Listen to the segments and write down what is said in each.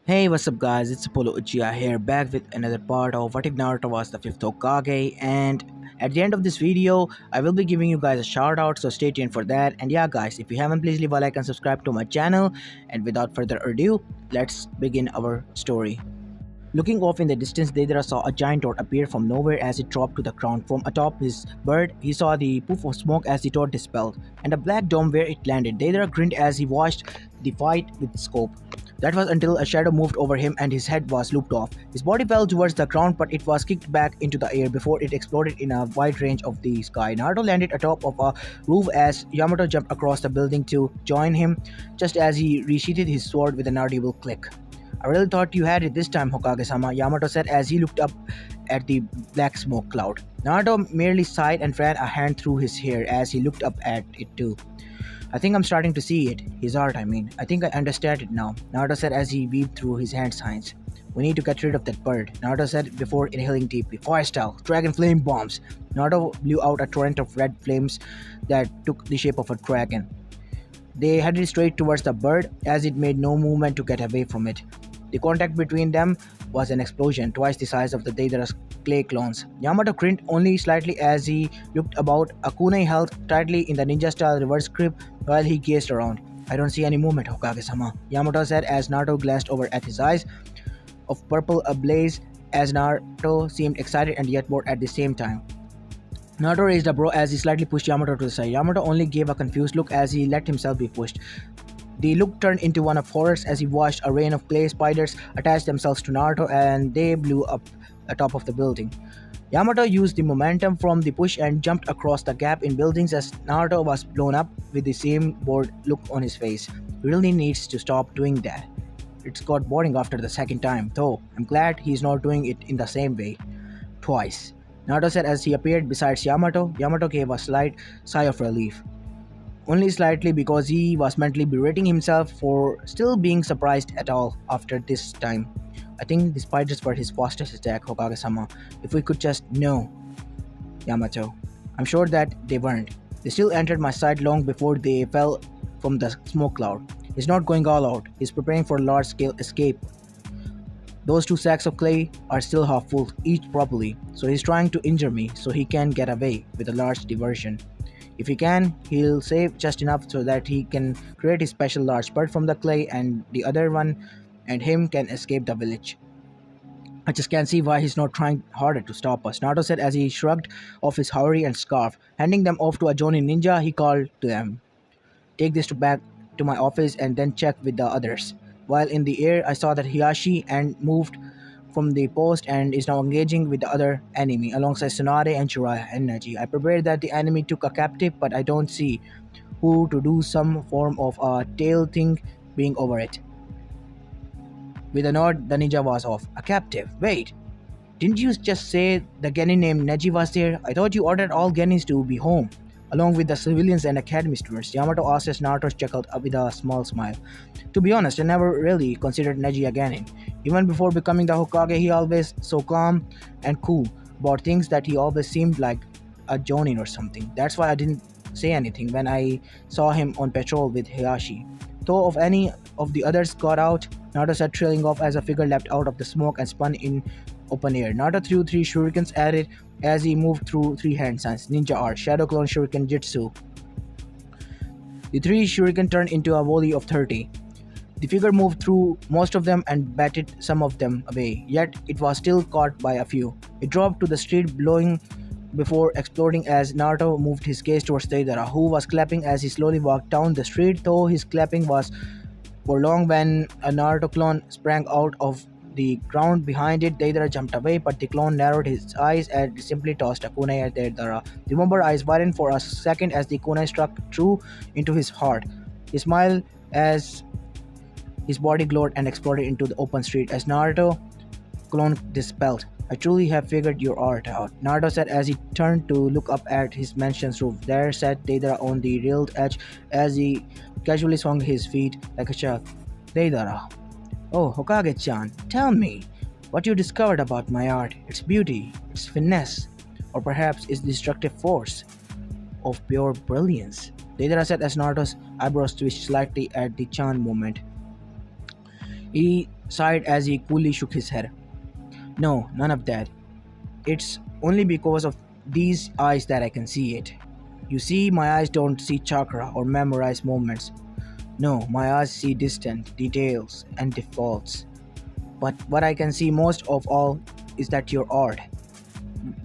Hey, what's up, guys? It's Apollo Uchiha here, back with another part of What If Naruto Was the Fifth Hokage. And at the end of this video, I will be giving you guys a shout out, so stay tuned for that. And yeah, guys, if you haven't, please leave a like and subscribe to my channel. And without further ado, let's begin our story. Looking off in the distance, Deidara saw a giant dot appear from nowhere as it dropped to the ground. From atop his bird, he saw the poof of smoke as the dot dispelled, and a black dome where it landed. Deidara grinned as he watched the fight with scope. That was until a shadow moved over him and his head was looped off. His body fell towards the ground, but it was kicked back into the air before it exploded in a wide range of the sky. Naruto landed atop of a roof as Yamato jumped across the building to join him, just as he resheathed his sword with an audible click. I really thought you had it this time, Hokage-sama, Yamato said as he looked up at the black smoke cloud. Naruto merely sighed and ran a hand through his hair as he looked up at it too. I think I'm starting to see it. His art, I mean. I think I understand it now, Naruto said as he weaved through his hand signs. We need to get rid of that bird, Naruto said before inhaling deeply. Fire style, dragon flame bombs. Naruto blew out a torrent of red flames that took the shape of a dragon. They headed straight towards the bird as it made no movement to get away from it. The contact between them was an explosion, twice the size of the Deidara's clay clones. Yamato grinned only slightly as he looked about. A kunai held tightly in the ninja-style reverse grip while he gazed around. I don't see any movement, Hokage-sama, Yamato said as Naruto glanced over at his eyes of purple ablaze as Naruto seemed excited and yet bored at the same time. Naruto raised a brow as he slightly pushed Yamato to the side. Yamato only gave a confused look as he let himself be pushed. The look turned into one of horror as he watched a rain of clay spiders attach themselves to Naruto and they blew up atop of the building. Yamato used the momentum from the push and jumped across the gap in buildings as Naruto was blown up with the same bored look on his face. He really needs to stop doing that. It's got boring after the second time, though I'm glad he's not doing it in the same way. Twice, Naruto said as he appeared beside Yamato. Yamato gave a slight sigh of relief. Only slightly, because he was mentally berating himself for still being surprised at all after this time. I think the spiders were his fastest attack, Hokage-sama. If we could just know. Yamato. I'm sure that they weren't. They still entered my sight long before they fell from the smoke cloud. He's not going all out. He's preparing for a large-scale escape. Those two sacks of clay are still half full, each properly, so he's trying to injure me so he can get away with a large diversion. If he can, he'll save just enough so that he can create his special large bird from the clay and the other one and him can escape the village. I just can't see why he's not trying harder to stop us, Naruto said as he shrugged off his houri and scarf. Handing them off to a Jonin ninja, he called to them. Take this back to my office and then check with the others. While in the air, I saw that Hiyashi and moved from the post and is now engaging with the other enemy alongside Tsunade and Jiraiya and Neji. I prepared that the enemy took a captive, but I don't see who to do some form of a tail thing being over it. With a nod, the ninja was off. A captive? Wait, didn't you just say the Genin named Neji was there? I thought you ordered all Genins to be home, along with the civilians and academy students, Yamato asked as Naruto chuckled up with a small smile. To be honest, I never really considered Neji a Genin. Even before becoming the Hokage, he always so calm and cool about things that he always seemed like a Jonin or something. That's why I didn't say anything when I saw him on patrol with Hiyashi. Though if any of the others got out, Naruto said, trailing off as a figure leapt out of the smoke and spun in open air. Naruto threw three shurikens at it as he moved through three hand signs: Ninja Art, Shadow Clone Shuriken Jutsu. The three shuriken turned into a volley of 30. The figure moved through most of them and batted some of them away, yet it was still caught by a few. It dropped to the street, blowing before exploding as Naruto moved his gaze towards Deidara, who was clapping as he slowly walked down the street, though his clapping was for long when a Naruto clone sprang out of the ground behind it. Deidara jumped away, but the clone narrowed his eyes and simply tossed a kunai at Deidara. The Mumbar eyes widened for a second as the kunai struck true into his heart. He smiled as his body glowed and exploded into the open street as Naruto clone dispelled. I truly have figured your art out, Naruto said as he turned to look up at his mansion's roof. There sat Deidara on the railed edge as he casually swung his feet like a child. Deidara. Oh, Hokage-chan, tell me what you discovered about my art, its beauty, its finesse, or perhaps its destructive force of pure brilliance. Deidara said as Naruto's eyebrows twitched slightly at the Chan moment. He sighed as he coolly shook his head. No, none of that. It's only because of these eyes that I can see it. You see, my eyes don't see chakra or memorize movements. No, my eyes see distant details and defaults. But what I can see most of all is that your art,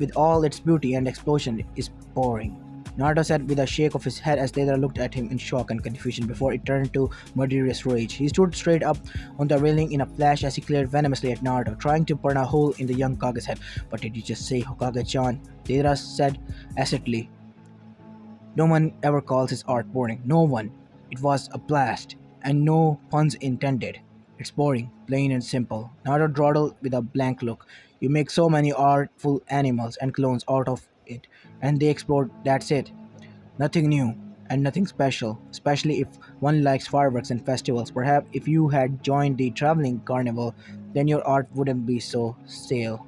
with all its beauty and explosion, is boring. Naruto said with a shake of his head as the other looked at him in shock and confusion before it turned to murderous rage. He stood straight up on the railing in a flash as he glared venomously at Naruto, trying to burn a hole in the young Kage's head. But did you just say Hokage-chan? Deidara said acidly. No one ever calls his art boring. No one. It was a blast. And no puns intended. It's boring, plain and simple. Naruto dawdled with a blank look. You make so many artful animals and clones out of it, and they explode, that's it. Nothing new, and nothing special, especially if one likes fireworks and festivals. Perhaps if you had joined the traveling carnival, then your art wouldn't be so stale.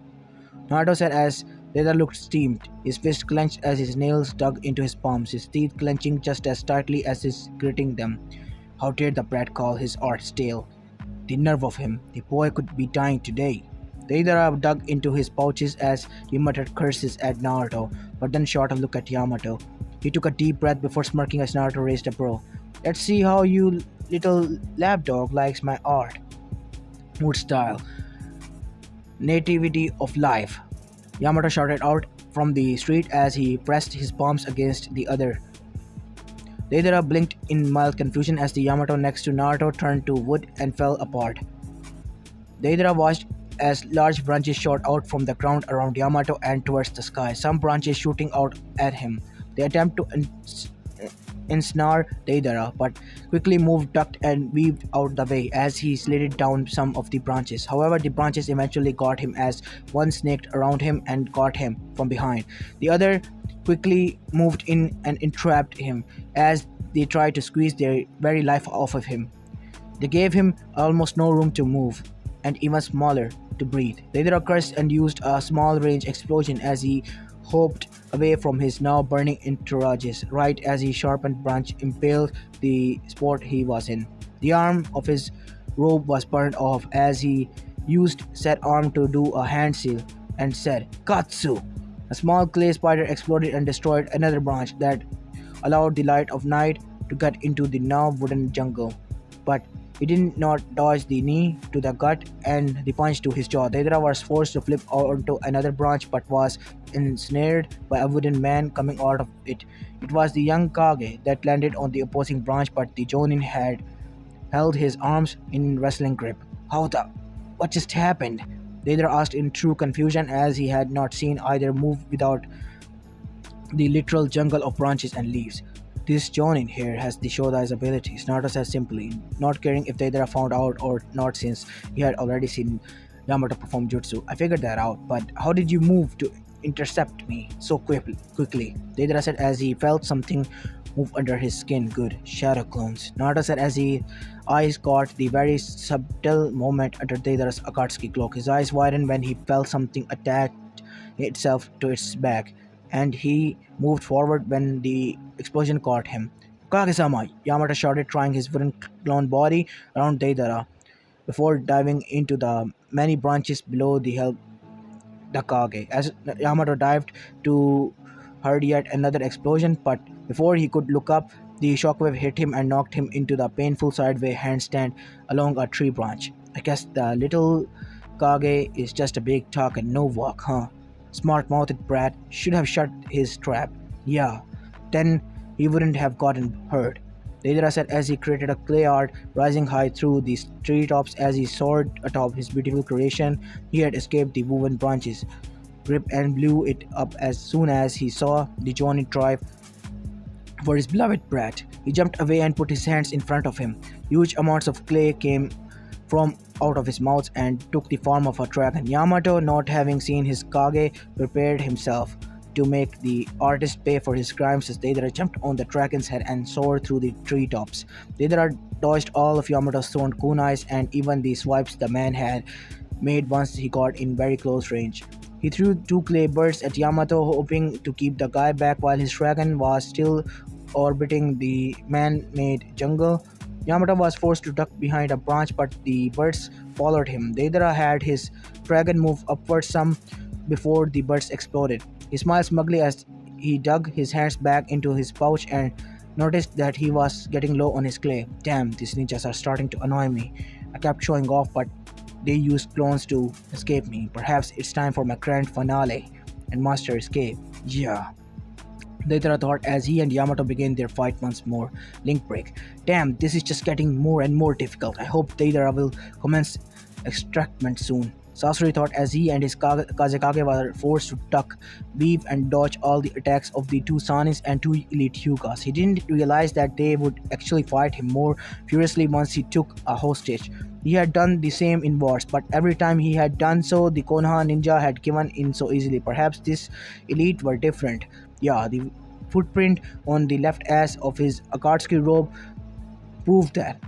Naruto said as Leather looked steamed, his fist clenched as his nails dug into his palms, his teeth clenching just as tightly as his gritting them. How dared the brat call his art stale? The nerve of him, the boy could be dying today. Deidara dug into his pouches as he muttered curses at Naruto, but then shot a look at Yamato. He took a deep breath before smirking as Naruto raised a brow. Let's see how you little lapdog likes my art. Mood style. Nativity of life. Yamato shouted out from the street as he pressed his palms against the other. Deidara blinked in mild confusion as the Yamato next to Naruto turned to wood and fell apart. Deidara watched as large branches shot out from the ground around Yamato and towards the sky, some branches shooting out at him. They attempt to ensnare Deidara, but quickly moved, ducked, and weaved out the way as he slid down some of the branches. However, the branches eventually got him as one snaked around him and caught him from behind. The other quickly moved in and entrapped him as they tried to squeeze their very life off of him. They gave him almost no room to move, and even smaller to breathe. Deidara cursed and used a small range explosion as he hopped away from his now burning entourages, right as his sharpened branch impaled the spot he was in. The arm of his robe was burned off as he used said arm to do a hand seal and said, Katsu! A small clay spider exploded and destroyed another branch that allowed the light of night to get into the now wooden jungle. But he did not dodge the knee to the gut and the punch to his jaw. Deidara was forced to flip onto another branch but was ensnared by a wooden man coming out of it. It was the young Kage that landed on the opposing branch, but the Jonin had held his arms in wrestling grip. How the... What just happened? Deidara asked in true confusion as he had not seen either move without the literal jungle of branches and leaves. This Jonin here has the Shodai's abilities, Naruto said simply, not caring if Deidara found out or not since he had already seen Yamato perform jutsu. I figured that out, but how did you move to intercept me so quickly? Deidara said as he felt something move under his skin. Good, shadow clones. Naruto said as his eyes caught the very subtle movement under Deidara's Akatsuki cloak. His eyes widened when he felt something attach itself to its back, and he moved forward when the explosion caught him. Kage-sama! Yamato shouted, trying his wooden clone body around Deidara before diving into the many branches below the Kage. As Yamato dived to heard yet another explosion, but before he could look up, the shockwave hit him and knocked him into the painful sideway handstand along a tree branch. I guess the little Kage is just a big talk and no walk, huh? Smart-mouthed brat should have shut his trap. Yeah, then he wouldn't have gotten hurt. Deidara said as he created a clay art rising high through the treetops as he soared atop his beautiful creation. He had escaped the woven branches, grip and blew it up as soon as he saw the Johnny drive for his beloved brat. He jumped away and put his hands in front of him. Huge amounts of clay came from out of his mouth and took the form of a dragon. Yamato, not having seen his Kage, prepared himself to make the artist pay for his crimes as Deidara jumped on the dragon's head and soared through the treetops. Deidara dodged all of Yamato's thrown kunais and even the swipes the man had made once he got in very close range. He threw two clay birds at Yamato, hoping to keep the guy back while his dragon was still orbiting the man-made jungle. Yamato was forced to duck behind a branch, but the birds followed him. Deidara had his dragon move upward some before the birds exploded. He smiled smugly as he dug his hands back into his pouch and noticed that he was getting low on his clay. Damn, these ninjas are starting to annoy me. I kept showing off, but they used clones to escape me. Perhaps it's time for my grand finale and master escape. Yeah. Deidara thought as he and Yamato began their fight once more. Link break. Damn, this is just getting more and more difficult. I hope Deidara will commence extractment soon. Sasori thought as he and his Kazekage were forced to duck, weave, and dodge all the attacks of the two Sanis and two elite Hyugas. He didn't realize that they would actually fight him more furiously once he took a hostage. He had done the same in wars, but every time he had done so, the Konoha ninja had given in so easily. Perhaps this elite were different. Yeah, the footprint on the left ass of his Akatsuki robe proved that.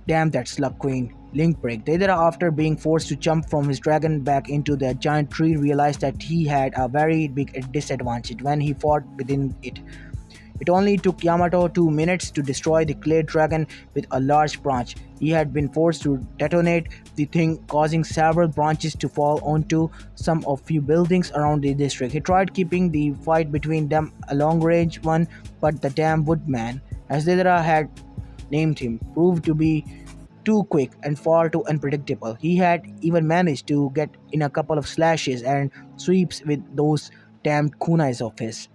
Damn that slug queen. Link break. Deidara, after being forced to jump from his dragon back into the giant tree, realized that he had a very big disadvantage when he fought within it. It only took Yamato 2 minutes to destroy the clay dragon with a large branch. He had been forced to detonate the thing, causing several branches to fall onto some of few buildings around the district. He tried keeping the fight between them a long-range one, but the damn woodman, as Deidara had named him, proved to be too quick and far too unpredictable. He had even managed to get in a couple of slashes and sweeps with those damned kunais of his.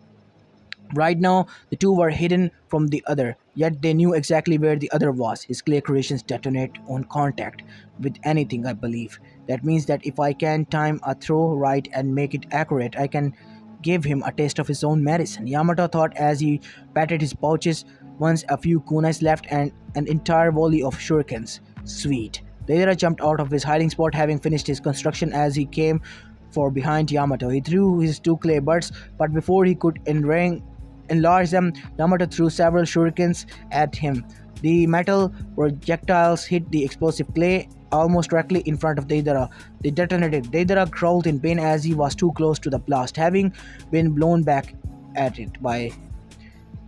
Right now, the two were hidden from the other, yet they knew exactly where the other was. His clay creations detonate on contact with anything, I believe. That means that if I can time a throw right and make it accurate, I can give him a taste of his own medicine. Yamato thought as he patted his pouches, once a few kunais left and an entire volley of shurikens. Sweet. Deidara jumped out of his hiding spot, having finished his construction as he came for behind Yamato. He threw his two clay birds, but before he could enlarge them, Yamato threw several shurikens at him. The metal projectiles hit the explosive clay almost directly in front of Deidara. They detonated. Deidara growled in pain as he was too close to the blast, having been blown back at it by.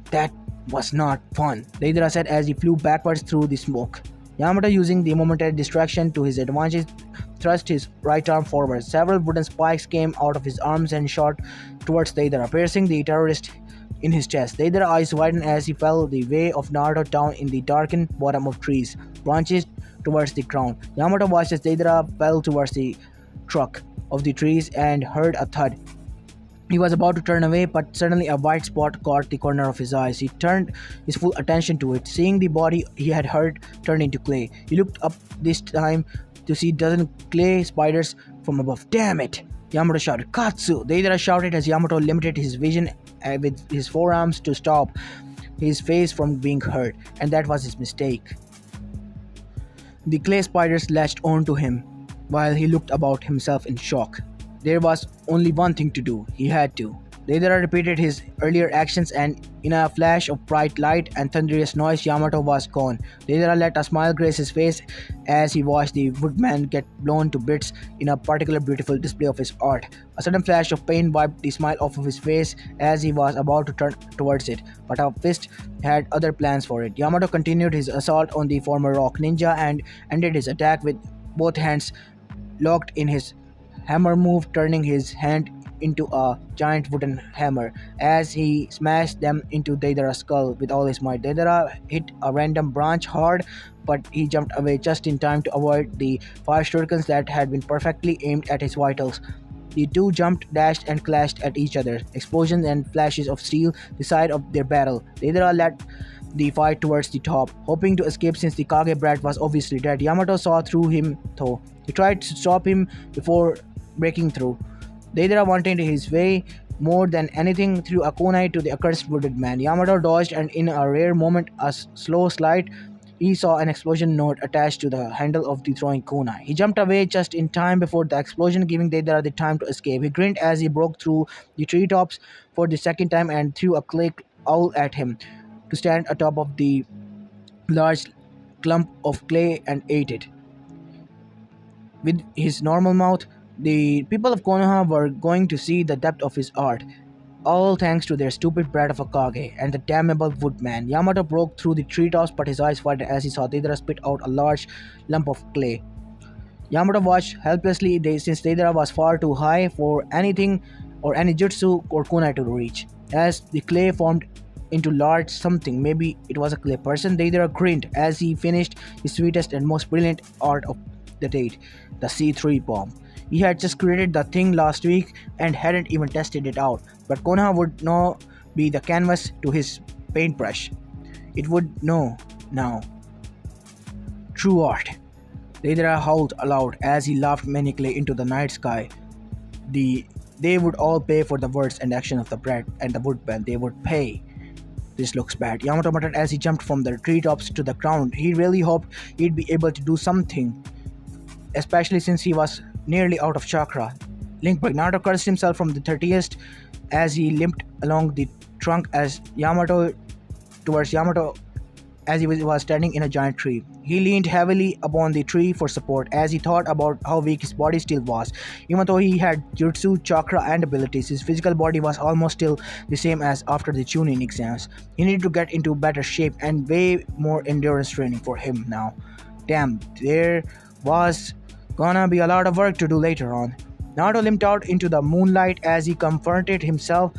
That was not fun, Deidara said as he flew backwards through the smoke. Yamato, using the momentary distraction to his advantage, thrust his right arm forward. Several wooden spikes came out of his arms and shot towards Deidara, piercing the terrorist in his chest. Deidara's eyes widened as he fell the way of Naruto down in the darkened bottom of trees, branches towards the ground. Yamato watched as Deidara fell towards the trunk of the trees and heard a thud. He was about to turn away, but suddenly a white spot caught the corner of his eyes. He turned his full attention to it, seeing the body he had heard turn into clay. He looked up this time to see dozen clay spiders from above. Damn it! Yamato shouted, Katsu! Deidara shouted as Yamato limited his vision with his forearms to stop his face from being hurt, and that was his mistake. The clay spiders latched onto him while he looked about himself in shock. There was only one thing to do. He had to. Deidara repeated his earlier actions, and in a flash of bright light and thunderous noise, Yamato was gone. Deidara let a smile grace his face as he watched the woodman get blown to bits in a particularly beautiful display of his art. A sudden flash of pain wiped the smile off of his face as he was about to turn towards it, but a fist had other plans for it. Yamato continued his assault on the former rock ninja and ended his attack with both hands locked in his hammer move, turning his hand into a giant wooden hammer as he smashed them into Deidara's skull with all his might. Deidara hit a random branch hard, but he jumped away just in time to avoid the 5 shurikens that had been perfectly aimed at his vitals. The two jumped, dashed, and clashed at each other. Explosions and flashes of steel decided of their battle. Deidara led the fight towards the top, hoping to escape since the Kage brat was obviously dead. Yamato saw through him though. He tried to stop him before breaking through. Deidara wanted his way more than anything threw a kunai to the accursed wooded man. Yamato dodged, and in a rare moment, a slow slide, he saw an explosion note attached to the handle of the throwing kunai. He jumped away just in time before the explosion, giving Deidara the time to escape. He grinned as he broke through the treetops for the second time and threw a clay owl at him to stand atop of the large clump of clay and ate it. With his normal mouth, the people of Konoha were going to see the depth of his art. All thanks to their stupid brat of a Kage and the damnable woodman. Yamato broke through the treetops, but his eyes widened as he saw Deidara spit out a large lump of clay. Yamato watched helplessly since Deidara was far too high for anything or any jutsu or kunai to reach. As the clay formed into large something, maybe it was a clay person, Deidara grinned as he finished his sweetest and most brilliant art of the date, the C3 bomb. He had just created the thing last week and hadn't even tested it out, but Konoha would now be the canvas to his paintbrush. It would know now. True art. Deidara howled aloud as he laughed manically into the night sky. They would all pay for the words and action of the bread and the woodman. They would pay. This looks bad, Yamato muttered as he jumped from the treetops to the ground. He really hoped he'd be able to do something, especially since he was nearly out of chakra. Linkberg Naruto cursed himself from the 30th as he limped along the trunk towards Yamato as he was standing in a giant tree. He leaned heavily upon the tree for support as he thought about how weak his body still was. Even though he had jutsu, chakra and abilities, his physical body was almost still the same as after the Chunin exams. He needed to get into better shape and way more endurance training for him now. Damn, there was gonna be a lot of work to do later on. Naruto limped out into the moonlight as he confronted himself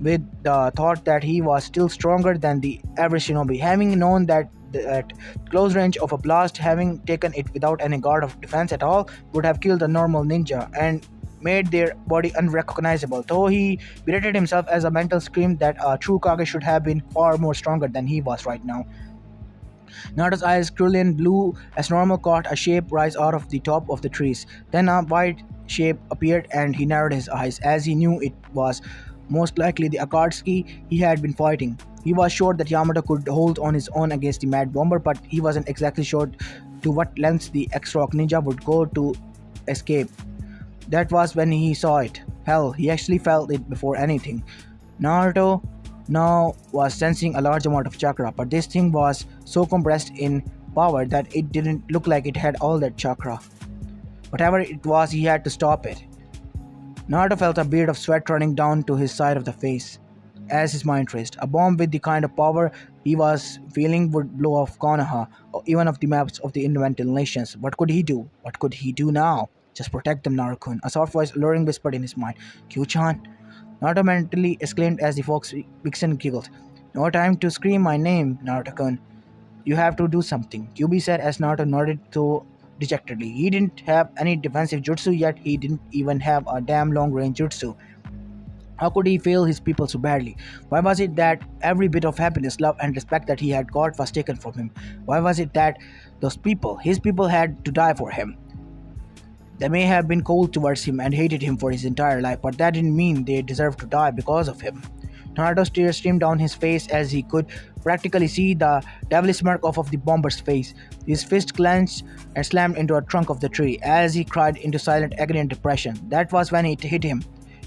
with the thought that he was still stronger than the average shinobi. Having known that at close range of a blast, having taken it without any guard of defense at all, would have killed a normal ninja and made their body unrecognizable. Though he berated himself as a mental scream that a true Kage should have been far more stronger than he was right now. Naruto's eyes, cerulean blue as normal, caught a shape rise out of the top of the trees. Then a white shape appeared and he narrowed his eyes as he knew it was most likely the Akatsuki he had been fighting. He was sure that Yamato could hold on his own against the Mad Bomber, but he wasn't exactly sure to what lengths the X-Rock ninja would go to escape. That was when he saw it. Hell, he actually felt it before anything. Naruto now was sensing a large amount of chakra, but this thing was so compressed in power that it didn't look like it had all that chakra. Whatever it was, he had to stop it. Naruto felt a bead of sweat running down to his side of the face as his mind raced. A bomb with the kind of power he was feeling would blow off Konoha or even off the maps of the Invented Nations. What could he do? What could he do now? Just protect them, Naruto-kun. A soft voice alluring whispered in his mind. Q-chan? Naruto mentally exclaimed as the fox vixen giggled. No time to scream my name, Naruto-kun. You have to do something, Kyubi said as Naruto nodded so dejectedly. He didn't have any defensive jutsu yet, he didn't even have a damn long-range jutsu. How could he fail his people so badly? Why was it that every bit of happiness, love and respect that he had got was taken from him? Why was it that those people, his people, had to die for him? They may have been cold towards him and hated him for his entire life, but that didn't mean they deserved to die because of him. Naruto's tears streamed down his face as he could practically see the devilish smirk off of the bomber's face. His fist clenched and slammed into a trunk of the tree as he cried into silent agony and depression. That was when it hit him.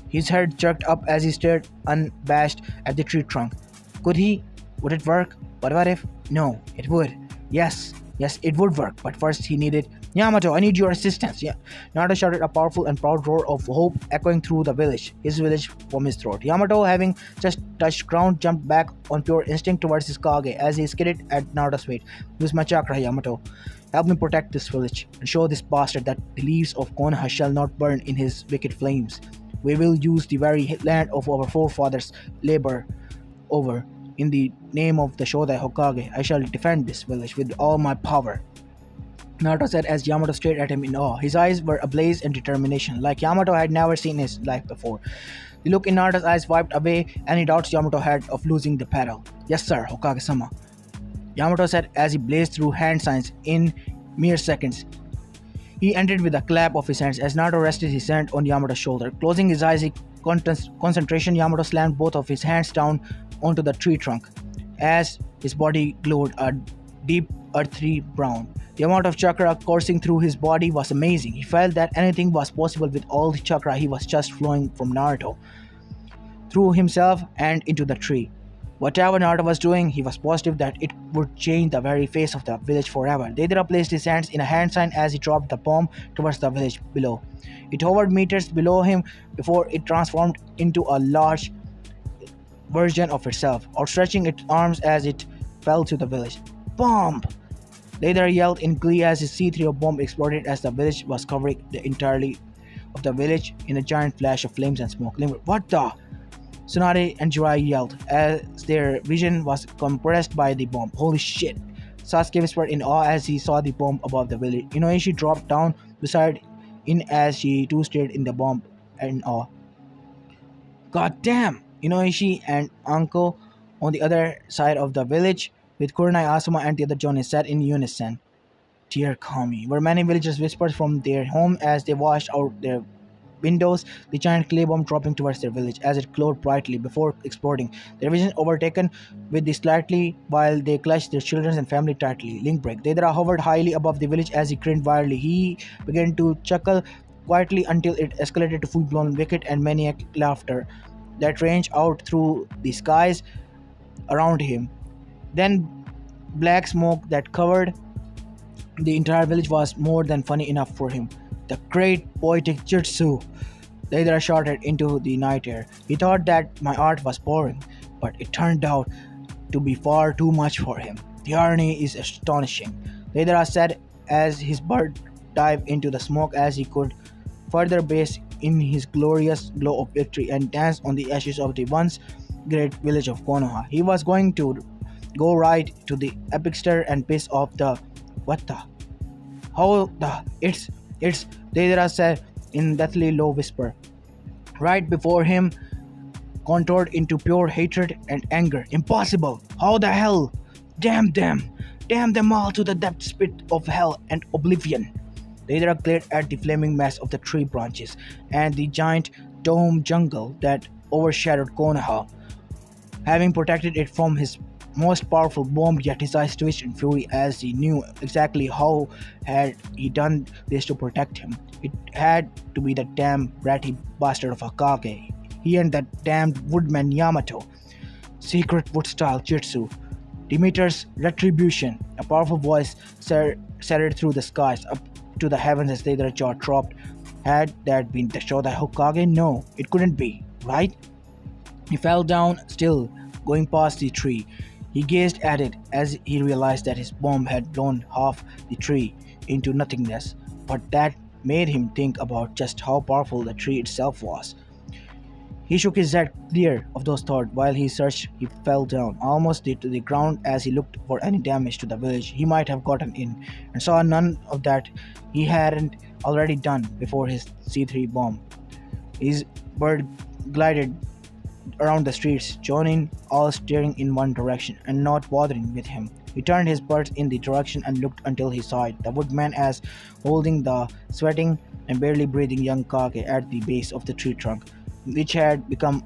His head jerked up as he stared unabashed at the tree trunk. Could he? Would it work? But what if? No, it would. Yes, it would work. But first he needed... Yamato, I need your assistance. Yeah. Naruto shouted, a powerful and proud roar of hope echoing through the village, his village from his throat. Yamato, having just touched ground, jumped back on pure instinct towards his Kage as he skidded at Naruto's feet. Use my chakra, Yamato. Help me protect this village and show this bastard that the leaves of Konoha shall not burn in his wicked flames. We will use the very land of our forefathers' labor over. In the name of the Shodai Hokage, I shall defend this village with all my power. Naruto said as Yamato stared at him in awe. His eyes were ablaze in determination, like Yamato had never seen in his life before. The look in Naruto's eyes wiped away any doubts Yamato had of losing the battle. Yes sir, Hokage-sama, Yamato said as he blazed through hand signs in mere seconds. He ended with a clap of his hands as Naruto rested his hand on Yamato's shoulder. Closing his eyes in concentration, Yamato slammed both of his hands down onto the tree trunk as his body glowed a deep earthy brown. The amount of chakra coursing through his body was amazing. He felt that anything was possible with all the chakra he was just flowing from Naruto through himself and into the tree. Whatever Naruto was doing, he was positive that it would change the very face of the village forever. Deidara placed his hands in a hand sign as he dropped the bomb towards the village below. It hovered meters below him before it transformed into a large version of itself, outstretching its arms as it fell to the village. Bomb! Later yelled in glee as his C-3 bomb exploded as the village was covering the entirely of the village in a giant flash of flames and smoke. What the? Tsunade and Jiraiya yelled as their vision was compressed by the bomb. Holy shit! Sasuke whispered in awe as he saw the bomb above the village. Inoishi dropped down beside in as she too stared in the bomb in awe. God damn! Inoishi and Anko on the other side of the village with Kurenai, Asuma and the other Jonin sat in unison. Dear Kami, where many villagers whispered from their home as they watched out their windows, the giant clay bomb dropping towards their village as it glowed brightly before exploding. Their vision overtaken with the slightly while they clutched their children and family tightly. Link break. Deidara hovered highly above the village as he grinned wildly. He began to chuckle quietly until it escalated to full-blown wicked and maniac laughter that ranged out through the skies around him. Then black smoke that covered the entire village was more than funny enough for him. The great poetic jutsu! Deidara shouted into the night air. He thought that my art was boring, but it turned out to be far too much for him. The irony is astonishing, Deidara said as his bird dived into the smoke as he could further bask in his glorious glow of victory and dance on the ashes of the once great village of Konoha. He was going to go right to the epicenter and piss off the what the? How the? It's Deidara said in deathly low whisper. Right before him, contoured into pure hatred and anger. Impossible! How the hell? Damn them! Damn them all to the depths pit of hell and oblivion! Deidara glared at the flaming mass of the tree branches and the giant dome jungle that overshadowed Konoha, having protected it from his most powerful bomb, yet his eyes twitched in fury as he knew exactly how had he done this to protect him. It had to be the damn ratty bastard of Hokage. He and that damned woodman Yamato. Secret wood-style jutsu. Demeter's retribution. A powerful voice serried through the skies up to the heavens as their jaw dropped. Had that been the Shoda Hokage? No, it couldn't be, right? He fell down still, going past the tree. He gazed at it as he realized that his bomb had blown half the tree into nothingness, but that made him think about just how powerful the tree itself was. He shook his head clear of those thoughts. While he searched, he fell down, almost to the ground as he looked for any damage to the village he might have gotten in, and saw none of that he hadn't already done before his C3 bomb. His bird glided around the streets, joining all staring in one direction and not bothering with him. He turned his birds in the direction and looked until he saw it, the woodman as holding the sweating and barely breathing young Kage at the base of the tree trunk, which had become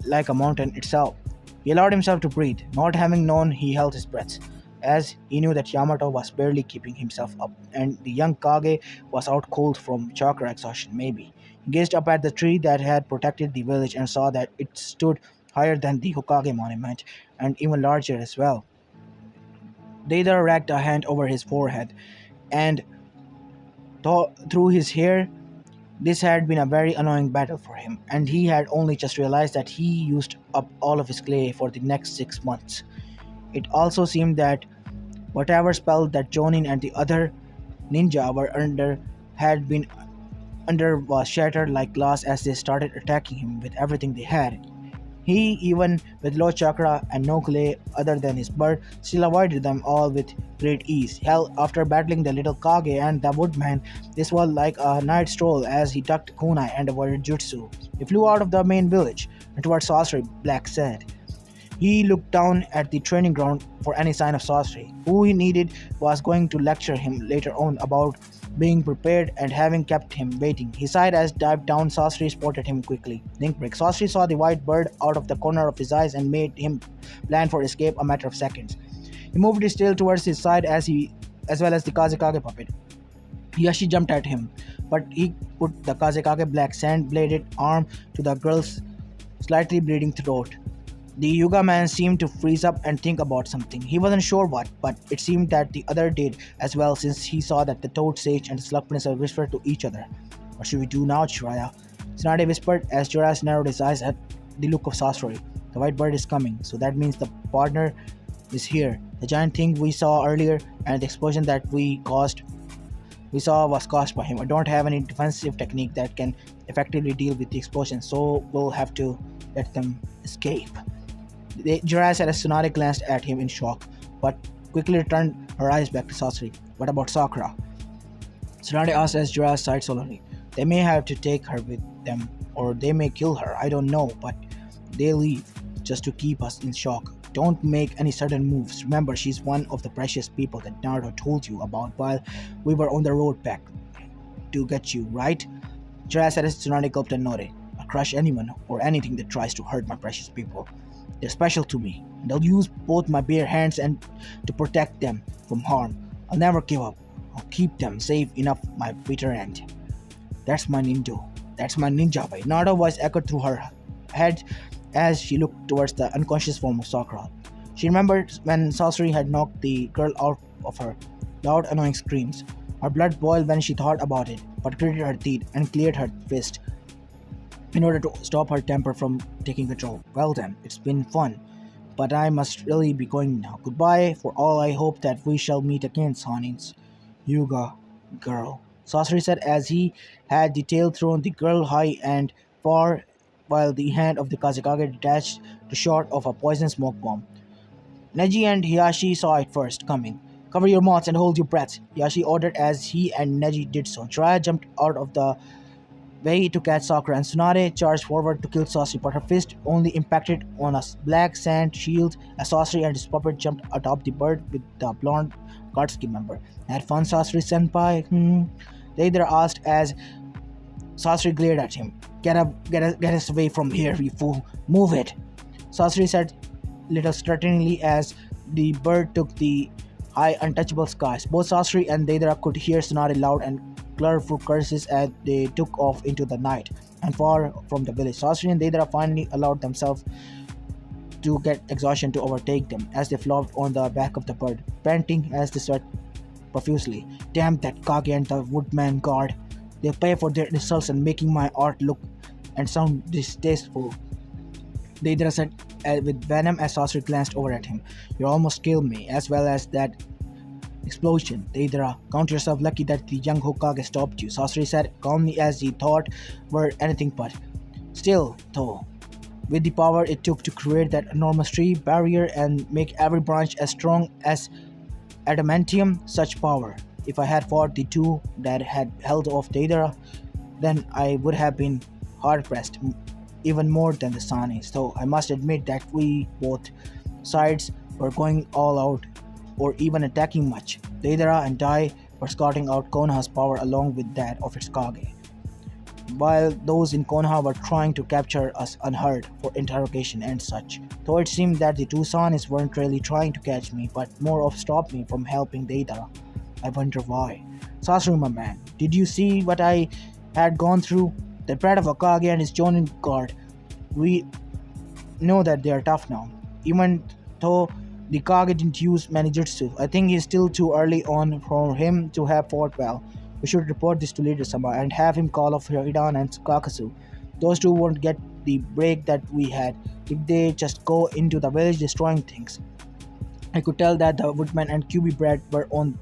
like a mountain itself. He allowed himself to breathe, not having known he held his breath, as he knew that Yamato was barely keeping himself up, and the young Kage was out cold from chakra exhaustion, maybe. He gazed up at the tree that had protected the village and saw that it stood higher than the Hokage monument, and even larger as well. Deidara racked a hand over his forehead, and through his hair. This had been a very annoying battle for him, and he had only just realized that he used up all of his clay for the next 6 months. It also seemed that whatever spell that Jonin and the other ninja were under had been under was shattered like glass as they started attacking him with everything they had. He, even with low chakra and no clay other than his bird, still avoided them all with great ease. Hell, after battling the little Kage and the woodman, this was like a night stroll as he ducked kunai and avoided jutsu. He flew out of the main village and towards sorcery, Black said. He looked down at the training ground for any sign of sorcery. Who he needed was going to lecture him later on about being prepared and having kept him waiting. He sighed as dived down. Sorcery spotted him quickly. Link break. Sorcery saw the white bird out of the corner of his eyes and made him plan for escape a matter of seconds. He moved his tail towards his side as well as the Kazekage puppet. Yashi jumped at him, but he put the Kazekage black sand-bladed arm to the girl's slightly bleeding throat. The Yuga man seemed to freeze up and think about something. He wasn't sure what, but it seemed that the other did as well, since he saw that the Toad Sage and the Slug Princess whispered to each other. What should we do now, Jiraiya? Tsunade whispered as Jiraiya narrowed his eyes at the look of sorcery. The white bird is coming, so that means the partner is here. The giant thing we saw earlier and the explosion that we saw was caused by him. I don't have any defensive technique that can effectively deal with the explosion, so we'll have to let them escape. Jiraiya said as Tsunade glanced at him in shock, but quickly returned her eyes back to Sasori. What about Sakura? Tsunade asked as Jiraiya sighed solemnly. They may have to take her with them, or they may kill her. I don't know, but they leave just to keep us in shock. Don't make any sudden moves. Remember, she's one of the precious people that Naruto told you about while we were on the road back to get you, right? Jiraiya said as Tsunade gulped and nodded. I'll crush anyone or anything that tries to hurt my precious people. They're special to me, and I'll use both my bare hands and to protect them from harm. I'll never give up. I'll keep them safe enough my bitter end. That's my ninja. That's my ninja way. Naruto's voice echoed through her head as she looked towards the unconscious form of Sakura. She remembered when Sasori had knocked the girl out of her. Loud, annoying screams. Her blood boiled when she thought about it, but gritted her teeth and cleared her fist in order to stop her temper from taking control. Well then, it's been fun, but I must really be going now. Goodbye, for all I hope that we shall meet again, Sanins. Yuga, girl, Sasori said as he had the tail thrown the girl high and far while the hand of the Kazekage detached to short of a poison smoke bomb. Neji and Hiyashi saw it first coming. Cover your mouths and hold your breaths, Hiyashi ordered as he and Neji did so. Jiraiya jumped out of the way to catch Sakura and Tsunade charged forward to kill Sasori, but her fist only impacted on a black sand shield as Sasori and his puppet jumped atop the bird with the blonde Katsuki member. Had fun, Sasori-senpai? Deidara asked as Sasori glared at him. Get us away from here, you fool. Move it. Sasori said little stutteringly as the bird took the high untouchable skies. Both Sasori and Deidara could hear Tsunade loud and colorful curses as they took off into the night and far from the village. Sasori and Deidara finally allowed themselves to get exhaustion to overtake them as they flopped on the back of the bird, panting as they sweat profusely. Damn that Kage and the Woodman guard. They'll pay for their insults and making my art look and sound distasteful, Deidara said with venom as Sasori glanced over at him. You almost killed me, as well as that explosion. Deidara, count yourself lucky that the young Hokage stopped you, Sasori said calmly as he thought were anything but. Still, though, with the power it took to create that enormous tree barrier and make every branch as strong as adamantium, such power. If I had fought the two that had held off Deidara, then I would have been hard-pressed, even more than the Sanis, though I must admit that we both sides were going all out or even attacking much. Deidara and Dai were scouting out Konoha's power along with that of its Kage, while those in Konoha were trying to capture us unheard for interrogation and such. Though it seemed that the two Sanis weren't really trying to catch me, but more of stop me from helping Deidara. I wonder why. Sasori, my man, did you see what I had gone through? The brat of Hokage and his Jonin guard. We know that they are tough now. Even though the Kage didn't use many jutsu, I think it's still too early on for him to have fought well. We should report this to Leader Sama and have him call off Hidan and Kakasu. Those two won't get the break that we had if they just go into the village destroying things. I could tell that the Woodman and QB Brad were on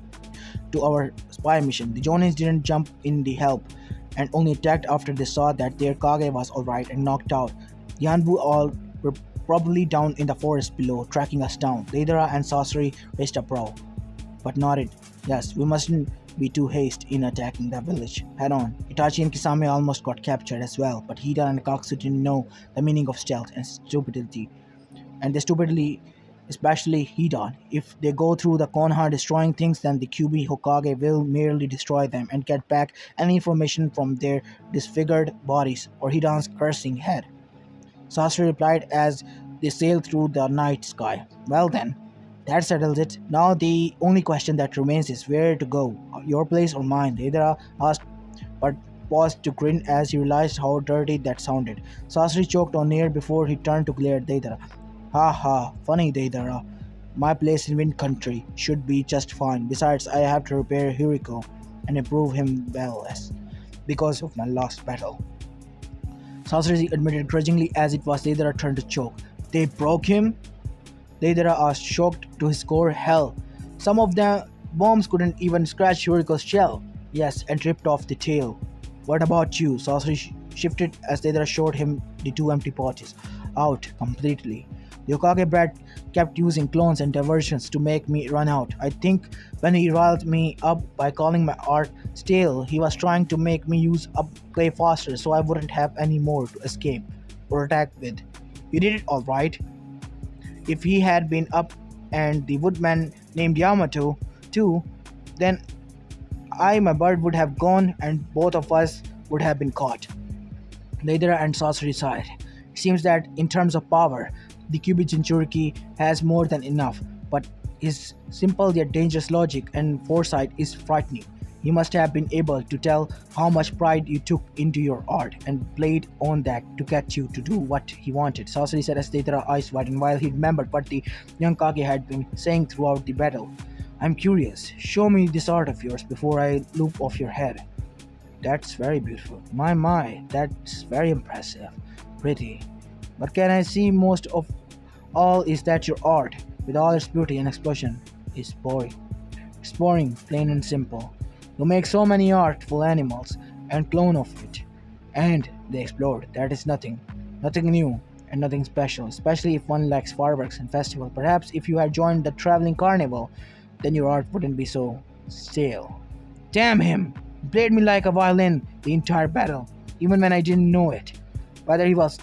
to our spy mission. The Jonins didn't jump in the help and only attacked after they saw that their Kage was alright and knocked out. The Hanbu all were probably down in the forest below, tracking us down. Deidara and Sasori raised a brow, but nodded. Yes, we mustn't be too hasty in attacking the village head on. Itachi and Kisame almost got captured as well, but Hidan and Kakasu didn't know the meaning of stealth and stupidity. And they stupidly, especially Hidan. If they go through the Konoha destroying things, then the QB Hokage will merely destroy them and get back any information from their disfigured bodies or Hidan's cursing head. Sasori replied as they sailed through the night sky. Well then, that settles it. Now the only question that remains is where to go, your place or mine, Deidara asked, but paused to grin as he realized how dirty that sounded. Sasori choked on air before he turned to glare at Deidara. Ha ha, funny Deidara. My place in Wind Country should be just fine. Besides, I have to repair Hiriko and improve him well less because of my last battle. Sasori admitted grudgingly as it was Deidara's turn to choke. They broke him? Deidara asked, shocked to his core. Hell, some of the bombs couldn't even scratch Yuriko's shell. Yes, and ripped off the tail. What about you? Sorcery shifted as Deidara showed him the two empty pouches. Out, completely. The Hokage brat kept using clones and diversions to make me run out. I think when he riled me up by calling my art stale, he was trying to make me use up clay faster so I wouldn't have any more to escape or attack with. You did it alright. If he had been up and the woodman named Yamato too, then my bird would have gone and both of us would have been caught. Neither and sorcery side. It seems that in terms of power, the Kyubi Jinchuriki has more than enough, but his simple yet dangerous logic and foresight is frightening. He must have been able to tell how much pride you took into your art and played on that to get you to do what he wanted. Sasori said as Deidara's eyes widened while he remembered what the young Kage had been saying throughout the battle. I'm curious. Show me this art of yours before I loop off your head. That's very beautiful. My, that's very impressive. Pretty. But can I see most of all is that your art, with all its beauty and explosion, is boring. It's boring, plain and simple. You make so many artful animals and clone of it, and they explode. That is nothing. Nothing new and nothing special, especially if one likes fireworks and festival. Perhaps if you had joined the traveling carnival, then your art wouldn't be so stale. Damn him! He played me like a violin the entire battle, even when I didn't know it. Whether he was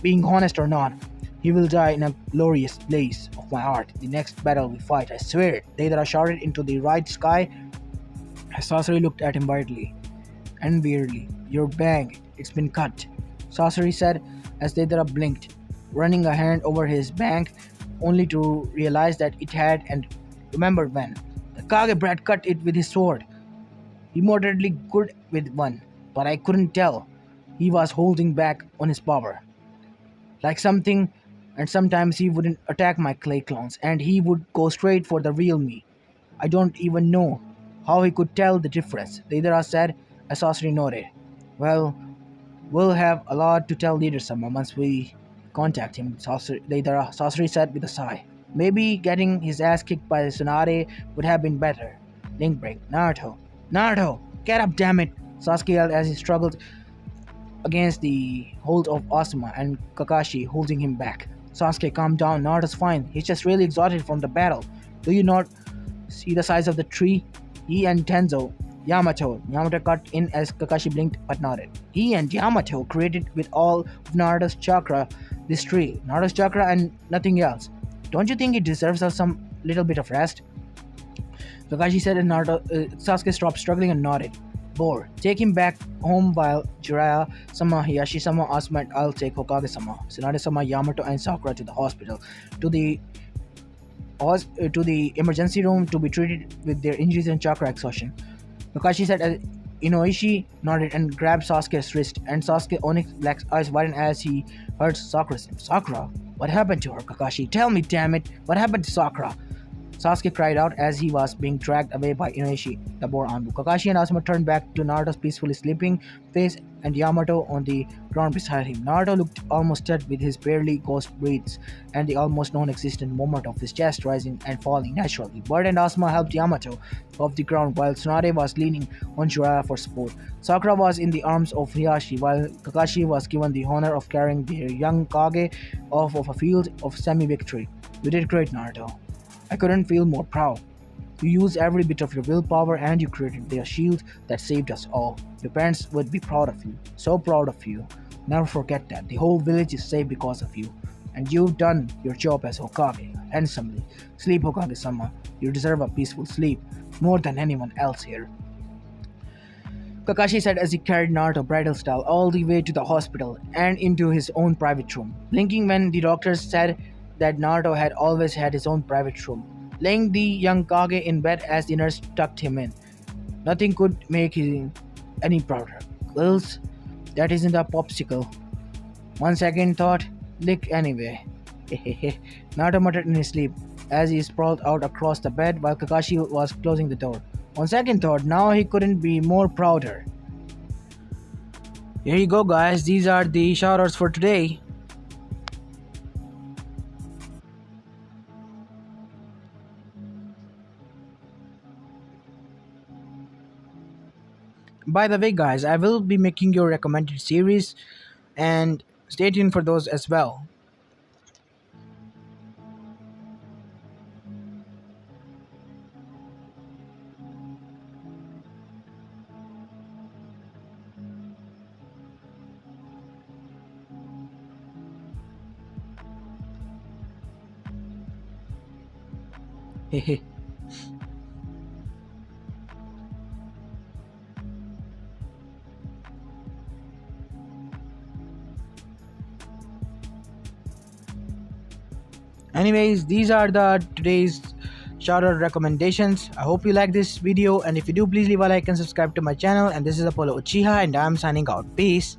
being honest or not, he will die in a glorious blaze of my art. The next battle we fight, I swear it. Deidara shouted into the right sky. Sasori looked at him widely and weirdly. Your bang, it's been cut, Sasori said as Deidara blinked, running a hand over his bang, only to realize that it had and remembered when. The Kage brat cut it with his sword. He moderately good with one, but I couldn't tell. He was holding back on his power. Like something, and sometimes he wouldn't attack my clay clones, and he would go straight for the real me. I don't even know how he could tell the difference, Deidara said as Sasori nodded. Well, we'll have a lot to tell Leader-sama once we contact him, Sasori said with a sigh. Maybe getting his ass kicked by Tsunade would have been better. Link break. Naruto! Get up, damn it! Sasuke yelled as he struggled against the hold of Asuma and Kakashi holding him back. Sasuke, calm down. Naruto's fine. He's just really exhausted from the battle. Do you not see the size of the tree? He and Yamato cut in as Kakashi blinked but nodded. He and Yamato created with all of Naruto's chakra this tree. Naruto's chakra and nothing else. Don't you think it deserves some little bit of rest? Kakashi said and Sasuke stopped struggling and nodded. Bore. Take him back home while Jiraiya-sama, Hiyashi-sama, Asuma and I'll take Hokage-sama, Tsunade-sama, Yamato and Sakura to the hospital. To the emergency room to be treated with their injuries and chakra exhaustion. Kakashi said as Inoishi nodded and grabbed Sasuke's wrist, and Sasuke's onyx black eyes widened as he heard Sakura's name. Sakura? What happened to her, Kakashi? Tell me, damn it! What happened to Sakura? Sasuke cried out as he was being dragged away by Inoishi, the boar Anbu. Kakashi and Asuma turned back to Naruto's peacefully sleeping face and Yamato on the ground beside him. Naruto looked almost dead with his barely ghost breaths and the almost non-existent movement of his chest rising and falling naturally. Bird and Asuma helped Yamato off the ground while Tsunade was leaning on Jiraiya for support. Sakura was in the arms of Hiyashi while Kakashi was given the honor of carrying the young Kage off of a field of semi-victory. You did great, Naruto. I couldn't feel more proud. You used every bit of your willpower and you created the shield that saved us all. Your parents would be proud of you. So proud of you. Never forget that. The whole village is saved because of you. And you've done your job as Hokage handsomely. Sleep, Hokage-sama. You deserve a peaceful sleep. More than anyone else here. Kakashi said as he carried Naruto bridal style all the way to the hospital and into his own private room. Blinking when the doctors said that Naruto had always had his own private room, laying the young Kage in bed as the nurse tucked him in. Nothing could make him any prouder. Girls, that isn't a popsicle. 1 second thought, lick anyway. Naruto muttered in his sleep as he sprawled out across the bed while Kakashi was closing the door. On second thought, now he couldn't be more prouder. Here you go, guys. These are the shoutouts for today. By the way, guys, I will be making your recommended series, and stay tuned for those as well. Anyways, these are the today's shout out recommendations. I hope you like this video, and if you do, please leave a like and subscribe to my channel. And this is Apollo Uchiha, and I'm signing out. Peace.